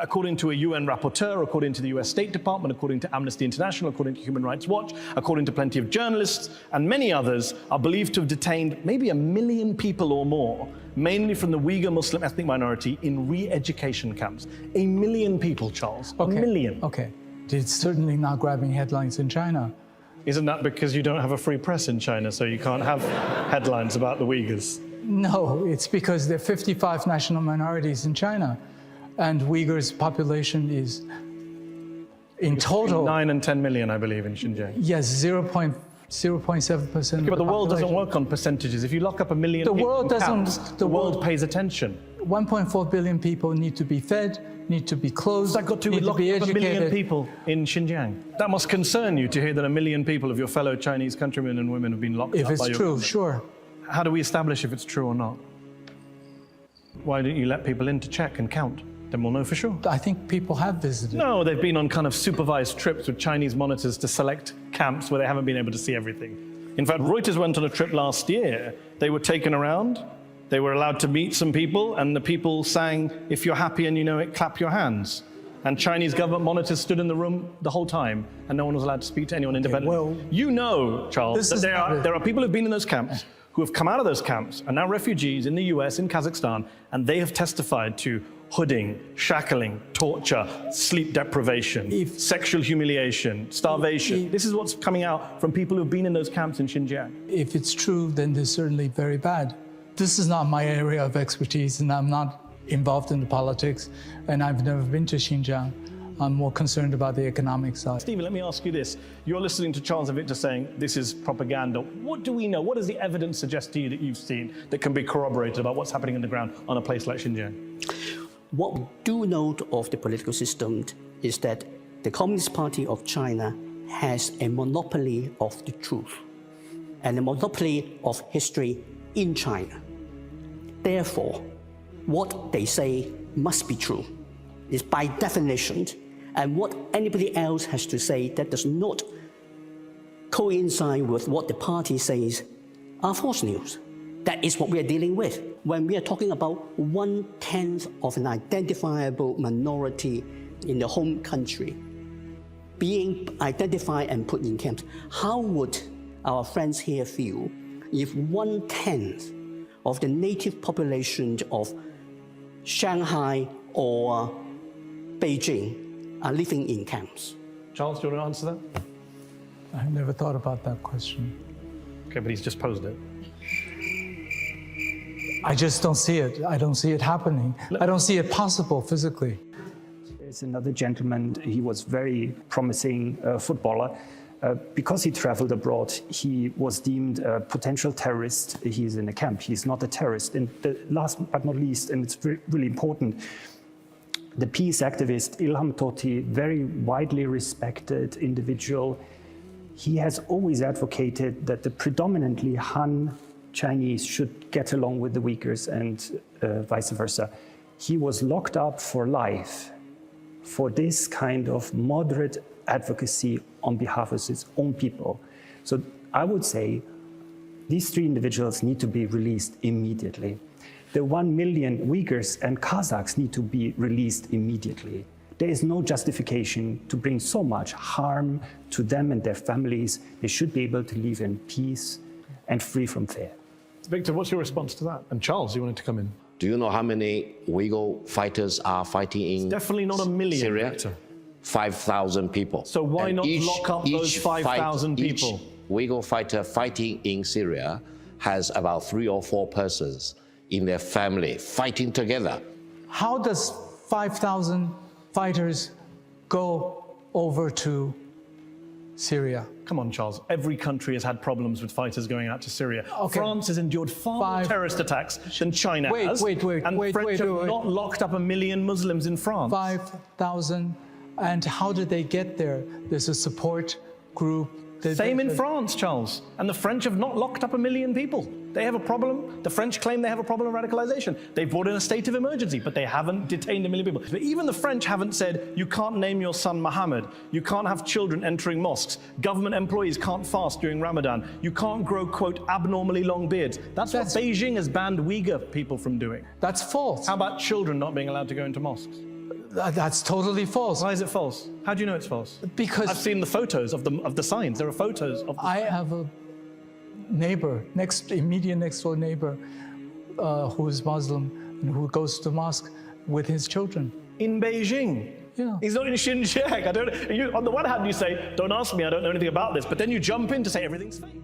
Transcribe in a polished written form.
according to a UN rapporteur, according to the US State Department, according to Amnesty International, according to Human Rights Watch, according to plenty of journalists, and many others, are believed to have detained maybe 1 million people or more, mainly from the Uyghur Muslim ethnic minority, in re-education camps. 1 million people, Charles. Okay. 1 million. Okay. It's certainly not grabbing headlines in China. Isn't that because you don't have a free press in China, so you can't have headlines about the Uyghurs? No, it's because there are 55 national minorities in China, and Uyghurs' population is, in total, 9 and 10 million, I believe, in Xinjiang. yes, 0.7%. Okay, but the world doesn't work on percentages. If you lock up 1 million people in camps, the world pays attention. 1.4 billion people need to be fed, need to be clothed, What's that got to do with need to be locking up 1 million educated. people in Xinjiang? That must concern you to hear that 1 million people of your fellow Chinese countrymen and women have been locked If up it's by your true, government. sure. How do we establish if it's true or not? Why don't you let people in to check and count? Then we'll know for sure. I think people have visited. No, they've been on kind of supervised trips with Chinese monitors to select camps where they haven't been able to see everything. In fact, Reuters went on a trip last year. They were taken around, they were allowed to meet some people, and the people sang, "If you're happy and you know it, clap your hands." And Chinese government monitors stood in the room the whole time, and no one was allowed to speak to anyone independently. well, you know, Charles, that there are people who've been in those camps, who have come out of those camps, are now refugees in the US, in Kazakhstan, and they have testified to hooding, shackling, torture, sleep deprivation, sexual humiliation, starvation. This is what's coming out from people who've been in those camps in Xinjiang. If it's true, then they're certainly very bad. This is not my area of expertise, and I'm not involved in the politics, and I've never been to Xinjiang. I'm more concerned about the economic side. Stephen, let me ask you this. You're listening to Charles and Victor saying this is propaganda. What do we know? What does the evidence suggest to you that you've seen that can be corroborated about what's happening on the ground on a place like Xinjiang? What we do know of the political system is that the Communist Party of China has a monopoly of the truth and a monopoly of history in China. Therefore, what they say must be true is by definition, and what anybody else has to say that does not coincide with what the party says are false news. That is what we are dealing with. When we are talking about 1/10 of an identifiable minority in the home country being identified and put in camps, how would our friends here feel if 1/10 of the native population of Shanghai or Beijing are living in camps? Charles, do you want to answer that? I've never thought about that question. Okay, but he's just posed it. I just don't see it. I don't see it happening. I don't see it possible physically. There's another gentleman, he was very promising footballer. Because he traveled abroad, he was deemed a potential terrorist. He's in a camp, he's not a terrorist. And the last but not least, and it's really important, the peace activist Ilham Tohti, very widely respected individual, he has always advocated that the predominantly Han Chinese should get along with the Uyghurs and vice versa. He was locked up for life for this kind of moderate advocacy on behalf of his own people. So I would say these 3 individuals need to be released immediately. The 1 million Uyghurs and Kazakhs need to be released immediately. There is no justification to bring so much harm to them and their families. They should be able to live in peace and free from fear. Victor, what's your response to that? And Charles, you wanted to come in. Do you know how many Uyghur fighters are fighting in Definitely not 1 million, Syria? Victor. 5,000 people. So why And not lock up those 5,000 people? Each Uyghur fighter fighting in Syria has about 3 or 4 persons in their family fighting together. How does 5,000 fighters go over to Syria? Come on, Charles. Every country has had problems with fighters going out to Syria. Okay. France has endured far more terrorist attacks than China has. Wait, and the French have not locked up 1 million Muslims in France. 5,000. And how did they get there? There's a support group. Same in France, Charles. And the French have not locked up 1 million people. They have a problem. The French claim they have a problem of radicalization. They've brought in a state of emergency, but they haven't detained 1 million people. But even the French haven't said, you can't name your son Mohammed. You can't have children entering mosques. Government employees can't fast during Ramadan. You can't grow, quote, abnormally long beards. That's what Beijing has banned Uyghur people from doing. That's false. How about children not being allowed to go into mosques? That's totally false. Why is it false? How do you know it's false? Because I've seen the photos of the signs. There are photos of the I have a neighbor, immediate next door neighbor, who is Muslim and who goes to mosque with his children. in Beijing. Yeah. He's not in Xinjiang. On the one hand, you say, don't ask me, I don't know anything about this. But then you jump in to say everything's fake.